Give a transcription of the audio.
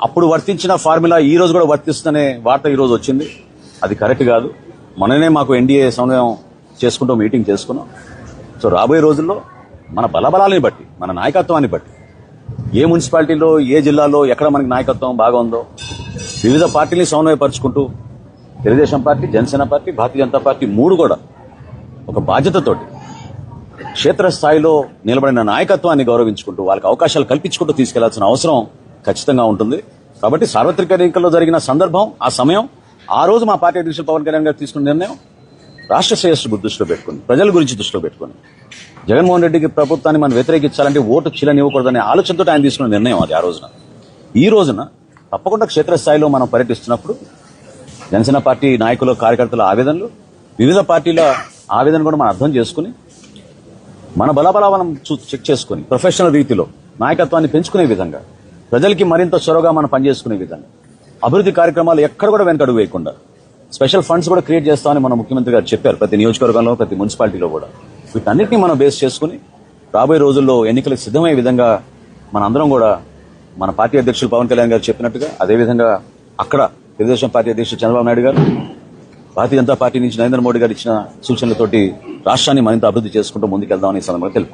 అప్పుడు వర్తించిన ఫార్ములా ఈ రోజు కూడా వర్తిస్తుందనే వార్త ఈ రోజు వచ్చింది. అది కరెక్ట్ కాదు. మననే మాకు ఎన్డీఏ సమన్వయం చేసుకుంటూ మీటింగ్ చేసుకున్నాం. సో రాబోయే రోజుల్లో మన బలబలాలని బట్టి, మన నాయకత్వాన్ని బట్టి, ఏ మున్సిపాలిటీలో, ఏ జిల్లాలో ఎక్కడ మనకి నాయకత్వం బాగా ఉందో వివిధ పార్టీని సమన్వయపరుచుకుంటూ Telugu Desam party, Janasena party, Bharatiya Janata party మూడు కూడా ఒక బాధ్యతతోటి క్షేత్రస్థాయిలో నిలబడిన నాయకత్వాన్ని గౌరవించుకుంటూ వాళ్ళకి అవకాశాలు కల్పించుకుంటూ తీసుకెళ్లాల్సిన అవసరం ఖచ్చితంగా ఉంటుంది. కాబట్టి సార్వత్రిక ఎన్నికల్లో జరిగిన సందర్భం, ఆ సమయం, ఆ రోజు మా పార్టీ అధ్యక్షులు పవన్ కళ్యాణ్ గారు తీసుకున్న నిర్ణయం రాష్ట్ర శ్రేయస్సు దృష్టిలో పెట్టుకుని, ప్రజల గురించి దృష్టిలో పెట్టుకుని, జగన్మోహన్ రెడ్డికి ప్రభుత్వాన్ని మనం వ్యతిరేకించాలంటే ఓటు చీలనివ్వకూడదనే ఆలోచనతో ఆయన తీసుకున్న నిర్ణయం అది. ఆ రోజున ఈ రోజున తప్పకుండా క్షేత్రస్థాయిలో మనం పర్యటిస్తున్నప్పుడు జనసేన పార్టీ నాయకులు, కార్యకర్తల ఆవేదనలు, వివిధ పార్టీల ఆవేదన కూడా మనం అర్థం చేసుకుని మన బలాబలాలను చెక్ చేసుకుని ప్రొఫెషనల్ రీతిలో నాయకత్వాన్ని పెంచుకునే విధంగా, ప్రజలకి మరింత చొరవగా మనం పనిచేసుకునే విధంగా, అభివృద్ధి కార్యక్రమాలు ఎక్కడ కూడా వెనకడుగు వేయకుండా స్పెషల్ ఫండ్స్ కూడా క్రియేట్ చేస్తామని మన ముఖ్యమంత్రి గారు చెప్పారు. ప్రతి నియోజకవర్గంలో, ప్రతి మున్సిపాలిటీలో కూడా వీటన్నిటిని మనం బేస్ చేసుకుని రాబోయే రోజుల్లో ఎన్నికలకు సిద్ధమయ్యే విధంగా మనందరం కూడా మన పార్టీ అధ్యక్షులు పవన్ కళ్యాణ్ గారు చెప్పినట్టుగా అదేవిధంగా అక్కడ తెలుగుదేశం పార్టీ అధ్యక్షుడు చంద్రబాబు నాయుడు గారు, భారతీయ జనతా పార్టీ నుంచి నరేంద్ర మోడీ గారు ఇచ్చిన సూచనలతోటి రాష్ట్రాన్ని మరింత అభివృద్ధి చేసుకుంటూ ముందుకెళ్దామని సందర్భంగా తెలుపు.